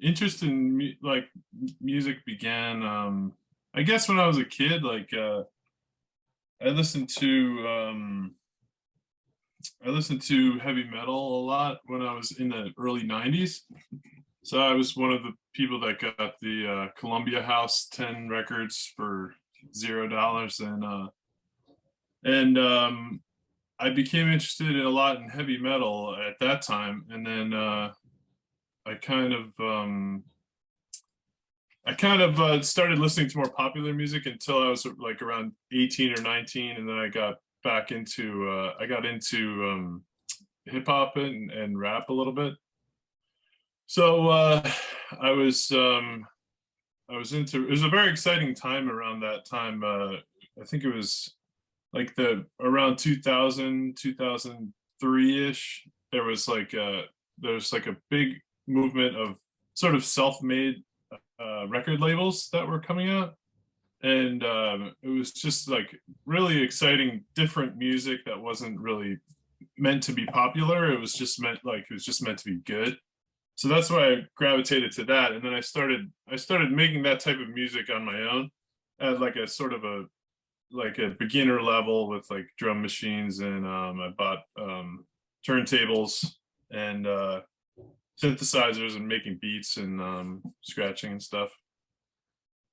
interest in music began, I guess when I was a kid. I listened to I listened to heavy metal a lot when I was in the early 90s. So I was one of the people that got the Columbia House 10 records for $0, and I became interested a lot in heavy metal at that time. And then I kind of started listening to more popular music until I was like around 18 or 19, and then I got back into hip hop and rap a little bit. So I was into, it was a very exciting time around that time. I think it was like the around 2000, 2003-ish. There's like a big movement of sort of self-made record labels that were coming out, and it was just like really exciting, different music that wasn't really meant to be popular. It was just meant to be good. So that's why I gravitated to that, and then I started making that type of music on my own at like a sort of a beginner level with like drum machines, and I bought turntables and synthesizers and making beats and scratching and stuff.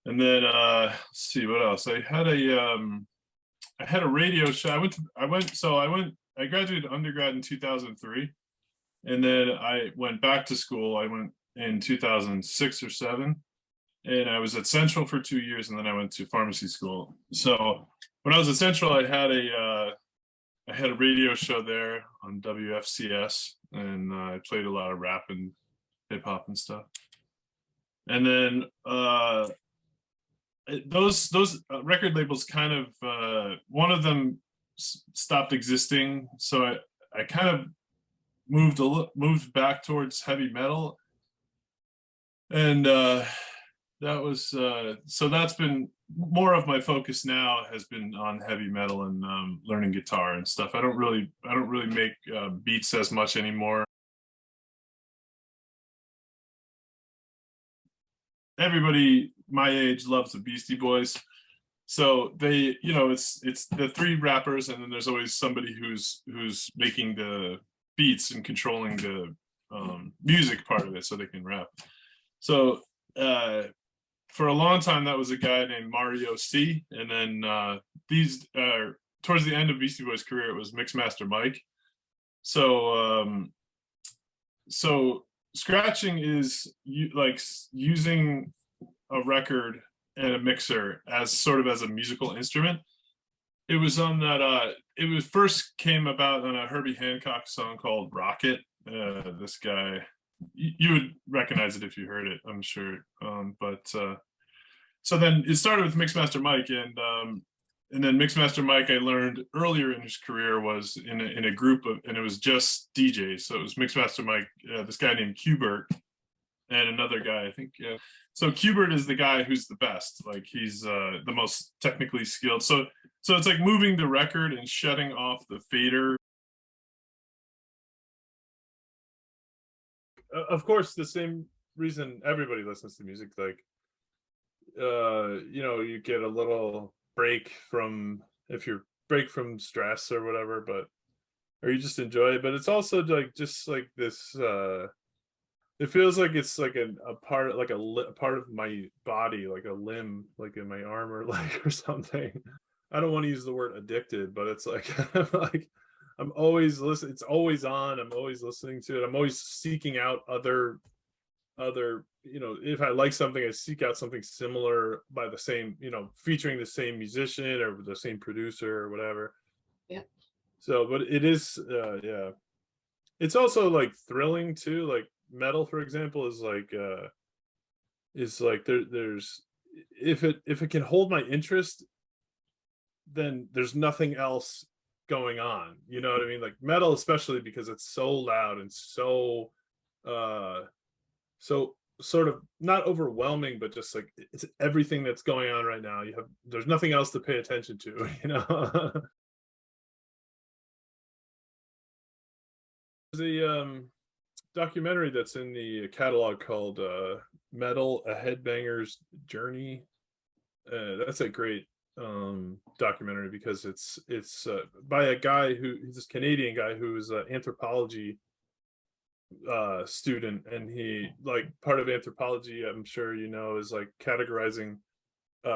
And then let's see what else. I had a radio show. I graduated undergrad in 2003, and then I went back to school. I went in 2006 or 7, and I was at Central for 2 years, and then I went to pharmacy school. So when I was at Central, I had a radio show there on WFCS, and I played a lot of rap and hip hop and stuff. And then those record labels kind of one of them stopped existing, so I kind of moved back towards heavy metal, and that was so that's been more of my focus now, has been on heavy metal and learning guitar and stuff. I don't really make beats as much anymore. Everybody my age loves the Beastie Boys, so they, it's the 3 rappers, and then there's always somebody who's making the beats and controlling the music part of it so they can rap. So for a long time that was a guy named Mario C, and then towards the end of Beastie Boys' career, it was Mixmaster Mike. So so scratching is like using a record and a mixer as sort of as a musical instrument. It was on that it was first came about on a Herbie Hancock song called Rocket. This guy, you would recognize it if you heard it, I'm sure. So then it started with Mixmaster Mike, and then Mixmaster Mike, I learned earlier in his career, was in a group of, and it was just DJs. So it was Mixmaster Mike, this guy named Qbert, and another guy, I think. Yeah. So Qbert is the guy who's the best. Like, he's the most technically skilled. So it's like moving the record and shutting off the fader. Of course, the same reason everybody listens to music, like you get a little break from, if you break from stress or whatever, or you just enjoy it. But it's also like just like this it feels like it's like a part, like a part of my body, like a limb, like in my arm or leg or something. I don't want to use the word addicted, but it's like like I'm always listening. It's always on. I'm always listening to it. I'm always seeking out other, if I like something, I seek out something similar by the same, featuring the same musician or the same producer or whatever. Yeah. So, but it is, yeah. It's also like thrilling too. Like metal, for example, is like there's, if it can hold my interest, then there's nothing else going on. You know what I mean? Like metal, especially because it's so loud and so sort of not overwhelming, but just like it's everything that's going on right now. There's nothing else to pay attention to, the documentary that's in the catalog called Metal: A Headbanger's Journey. That's a great documentary because it's by a guy he's this Canadian guy who's an anthropology student, and he, like, part of anthropology, I'm sure you know, is like categorizing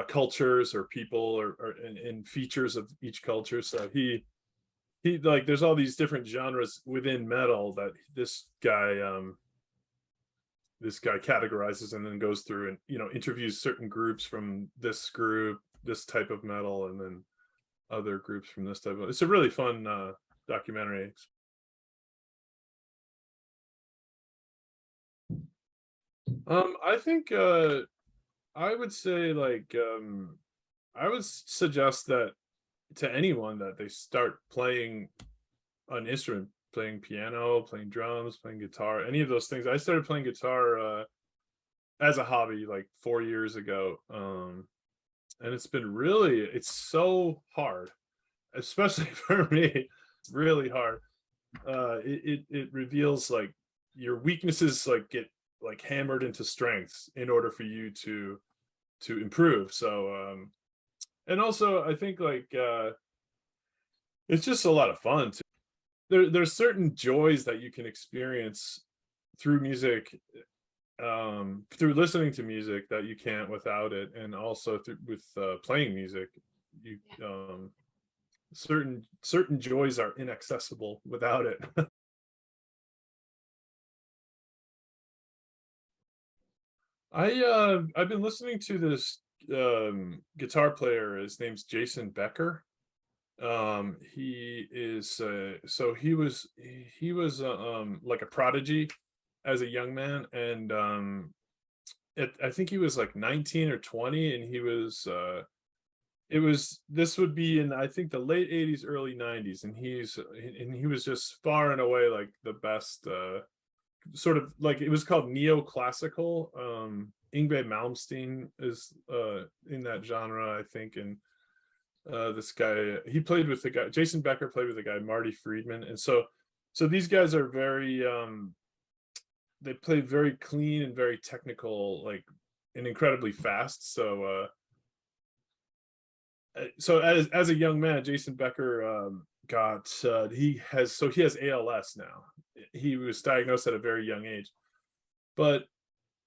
cultures or people or in features of each culture. So he like, there's all these different genres within metal that this guy categorizes, and then goes through and, you know, interviews certain groups from this group, this type of metal, and then other groups from this type of. It's a really fun documentary. I think I would say, like, I would suggest that to anyone that they start playing an instrument, playing piano, playing drums, playing guitar, any of those things. I started playing guitar as a hobby like 4 years ago. And it's so hard, especially for me. It's really hard. It reveals, like, your weaknesses, like, get like hammered into strengths in order for you to improve. So and also I think, like, it's just a lot of fun too. There's certain joys that you can experience through music, through listening to music, that you can't without it, and also with playing music. You certain joys are inaccessible without it. I've been listening to this guitar player. His name's Jason Becker. He is so he was like a prodigy as a young man, and I think he was like 19 or 20, and this would be in, I think, the late 80s, early 90s, and he was just far and away like the best, sort of like, it was called neoclassical. Yngwie Malmsteen is in that genre, I think. And this guy, he played with the guy, Jason Becker played with the guy Marty Friedman. And so these guys are very they play very clean and very technical, like, and incredibly fast. So as a young man, Jason Becker he has ALS now. He was diagnosed at a very young age, but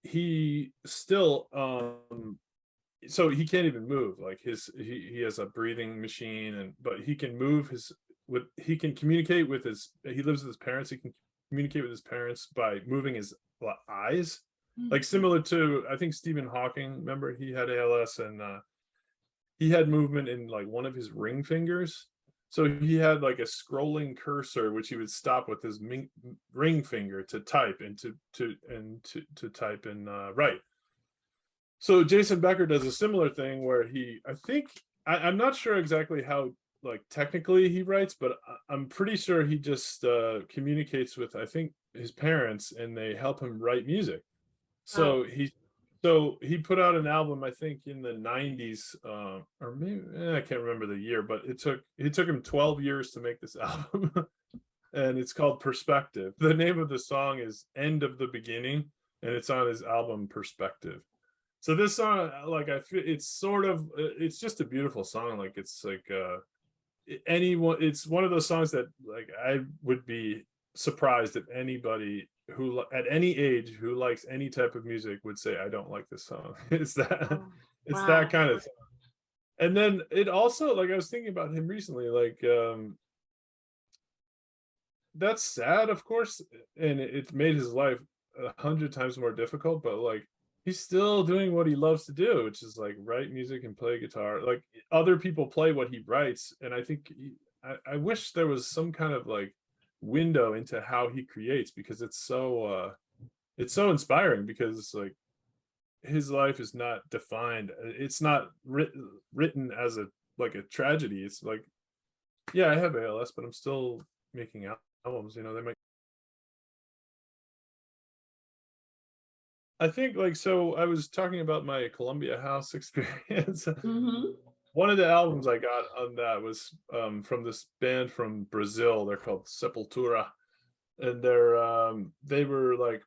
he still so he can't even move. Like, he has a breathing machine, but he can move he can communicate with he lives with his parents. He can communicate with his parents by moving his eyes, like similar to, I think, Stephen Hawking. Remember, he had ALS, and he had movement in, like, one of his ring fingers. So he had like a scrolling cursor, which he would stop with his ring finger to type and to type and write. So Jason Becker does a similar thing where I'm not sure exactly how, like, technically he writes, but I'm pretty sure he just communicates with, I think, his parents, and they help him write music. So he put out an album, I think, in the 90s, or maybe, I can't remember the year, but it took him 12 years to make this album. And it's called Perspective. The name of the song is End of the Beginning, and it's on his album Perspective. So this song, like, I feel it's sort of, it's just a beautiful song. Like, it's like it's one of those songs that, like, I would be surprised if anybody who at any age who likes any type of music would say, I don't like this song. It's that it's that kind of song. And then it also, like, I was thinking about him recently, like, that's sad, of course, and it made his life 100 times more difficult, but, like, he's still doing what he loves to do, which is, like, write music and play guitar. Like, other people play what he writes, and I think I wish there was some kind of, like, window into how he creates, because it's so inspiring, because, like, his life is not defined, it's not written as a tragedy. It's like, yeah, I have ALS, but I'm still making albums. They might. I think, like, so I was talking about my Columbia House experience. One of the albums I got on that was from this band from Brazil. They're called Sepultura, and they were like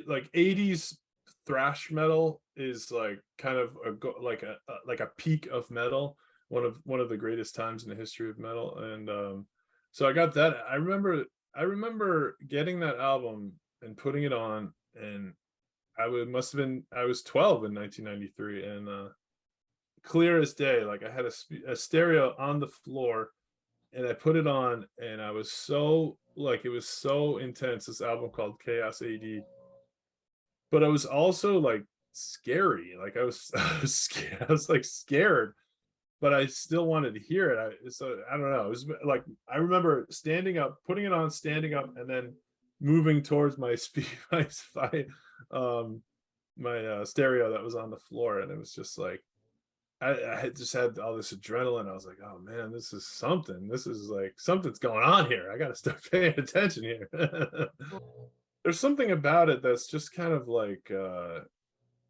like 80s thrash metal is like kind of like a peak of metal, one of the greatest times in the history of metal. And so I got that. I remember getting that album and putting it on, and I was 12 in 1993, and clear as day, like I had a stereo on the floor, and I put it on, and I was so like, it was so intense, this album called Chaos AD. But I was also like scary. Like I was scared. I was like scared, but I still wanted to hear it. So I don't know. It was like I remember standing up, putting it on, standing up, and then moving towards my um my stereo that was on the floor, and it was just like I had just had all this adrenaline. I was like, oh man, this is something. This is like something's going on here. I got to start paying attention here. There's something about it that's just kind of like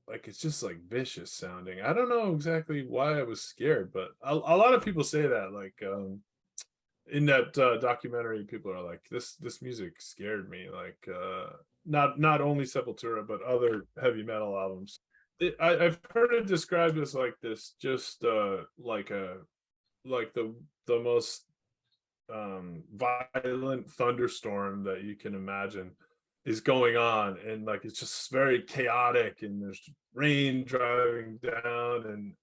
it's just like vicious sounding. I don't know exactly why I was scared, but a lot of people say that, like in that documentary, people are like, this music scared me, like not only Sepultura but other heavy metal albums. I've heard it described as like this, just like the most violent thunderstorm that you can imagine is going on, and like it's just very chaotic, and there's rain driving down, and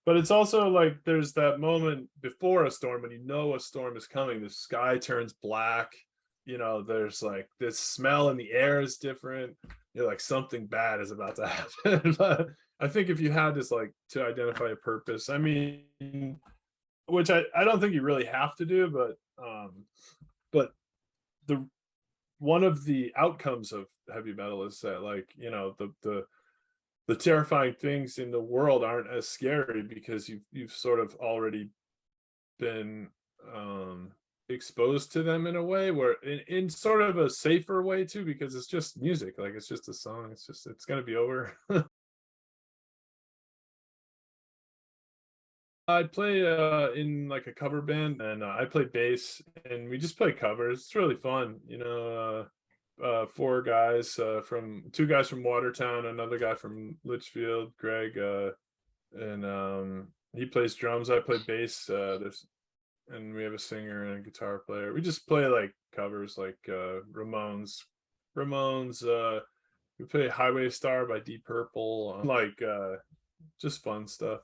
but it's also like there's that moment before a storm when you know a storm is coming, the sky turns black, there's like this smell in the air is different. You're like, something bad is about to happen. But I think if you had this, like, to identify a purpose, I mean, which I don't think you really have to do, but the one of the outcomes of heavy metal is that, like, the terrifying things in the world aren't as scary because you've sort of already been um exposed to them in a way, where in sort of a safer way too, because it's just music, like it's just a song, it's gonna be over. I play in like a cover band, and I play bass, and we just play covers. It's really fun, four guys, from two guys from Watertown, another guy from Litchfield, Greg, and he plays drums. I play bass. And we have a singer and a guitar player. We just play like covers, like Ramones. We play Highway Star by Deep Purple, like just fun stuff.